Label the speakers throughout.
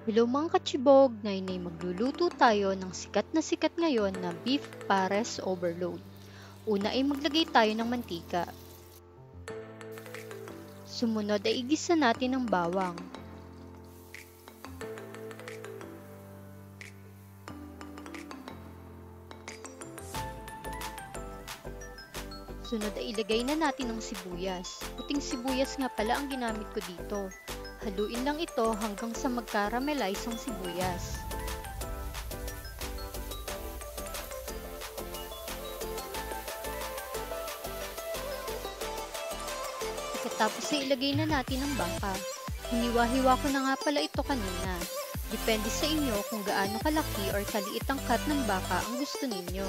Speaker 1: Hello mga kachibog, ngayon ay magluluto tayo ng sikat ngayon na beef pares overload. Una ay maglagay tayo ng mantika. Sumunod ay igisa natin ang bawang. Sunod ay ilagay na natin ang sibuyas. Puting sibuyas nga pala ang ginamit ko dito. Haluin lang ito hanggang sa mag-caramelize ang sibuyas. Pagkatapos ay ilagay na natin ang baka. Hiniwa-hiwa ko na nga pala ito kanina. Depende sa inyo kung gaano kalaki or kaliit ang cut ng baka ang gusto ninyo.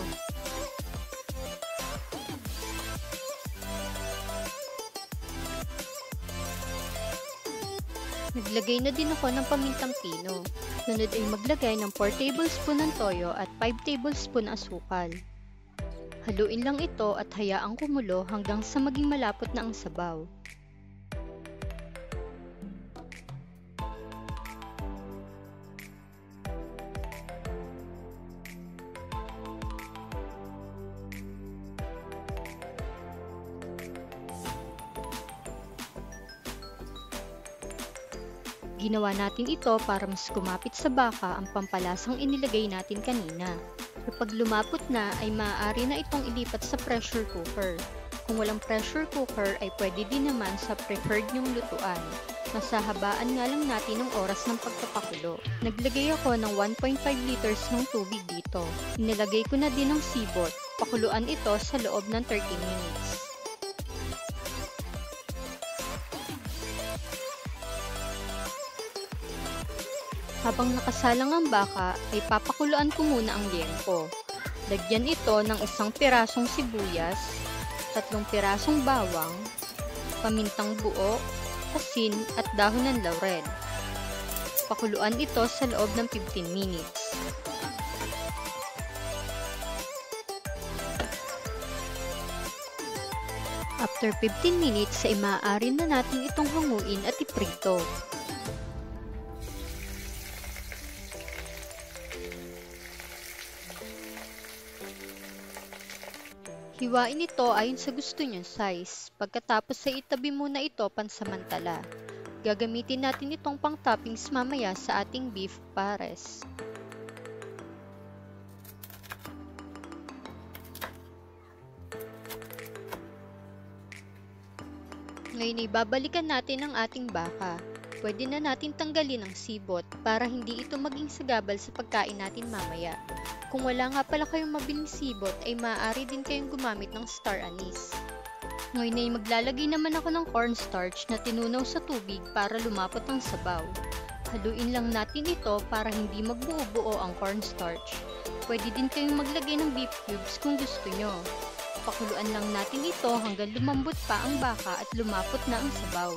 Speaker 1: Naglagay na din ako ng pamintang pino. Sunod ay maglagay ng 4 tablespoon ng toyo at 5 tablespoon ng asukal. Haluin lang ito at hayaang kumulo hanggang sa maging malapot na ang sabaw. Ginawa natin ito para mas kumapit sa baka ang pampalasang inilagay natin kanina. Kapag lumapot na ay maaari na itong ilipat sa pressure cooker. Kung walang pressure cooker ay pwede din naman sa preferred nyong lutuan. Masahabaan nga lang natin ang oras ng pagpapakulo. Naglagay ako ng 1.5 liters ng tubig dito. Inilagay ko na din ang sibot. Pakuluan ito sa loob ng 30 minutes. Habang nakasalang ang baka, ay papakuluan ko muna ang liempo. Lagyan ito ng 1 pirasong sibuyas, 3 pirasong bawang, pamintang buo, asin at dahon ng laurel. Pakuluan ito sa loob ng 15 minutes. After 15 minutes ay maaari na natin itong hanguin at iprito. Hiwain ito ayon sa gusto nyong size. Pagkatapos ay itabi muna ito pansamantala. Gagamitin natin itong pang-toppings mamaya sa ating beef pares. Ngayon ay babalikan natin ang ating baka. Pwede na natin tanggalin ang sibot para hindi ito maging sagabal sa pagkain natin mamaya. Kung wala nga pala kayong mabiling sibot ay maaari din kayong gumamit ng star anise. Ngayon ay maglalagay naman ako ng cornstarch na tinunaw sa tubig para lumapot ang sabaw. Haluin lang natin ito para hindi magbuo-buo ang cornstarch. Pwede din kayong maglagay ng beef cubes kung gusto nyo. Pakuluan lang natin ito hanggang lumambot pa ang baka at lumapot na ang sabaw.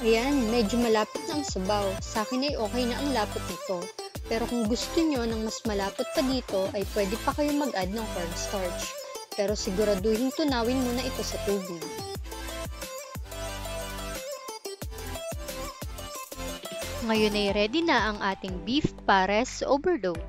Speaker 1: Ayan, medyo malapot na ang sabaw. Sa akin ay okay na ang lapot nito. Pero kung gusto nyo ng mas malapot pa dito, ay pwede pa kayo mag-add ng cornstarch. Pero siguraduhin tunawin muna ito sa tubig. Ngayon ay ready na ang ating beef pares overload.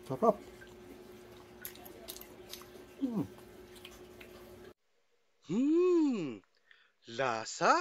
Speaker 2: Sarap.
Speaker 3: Lasa.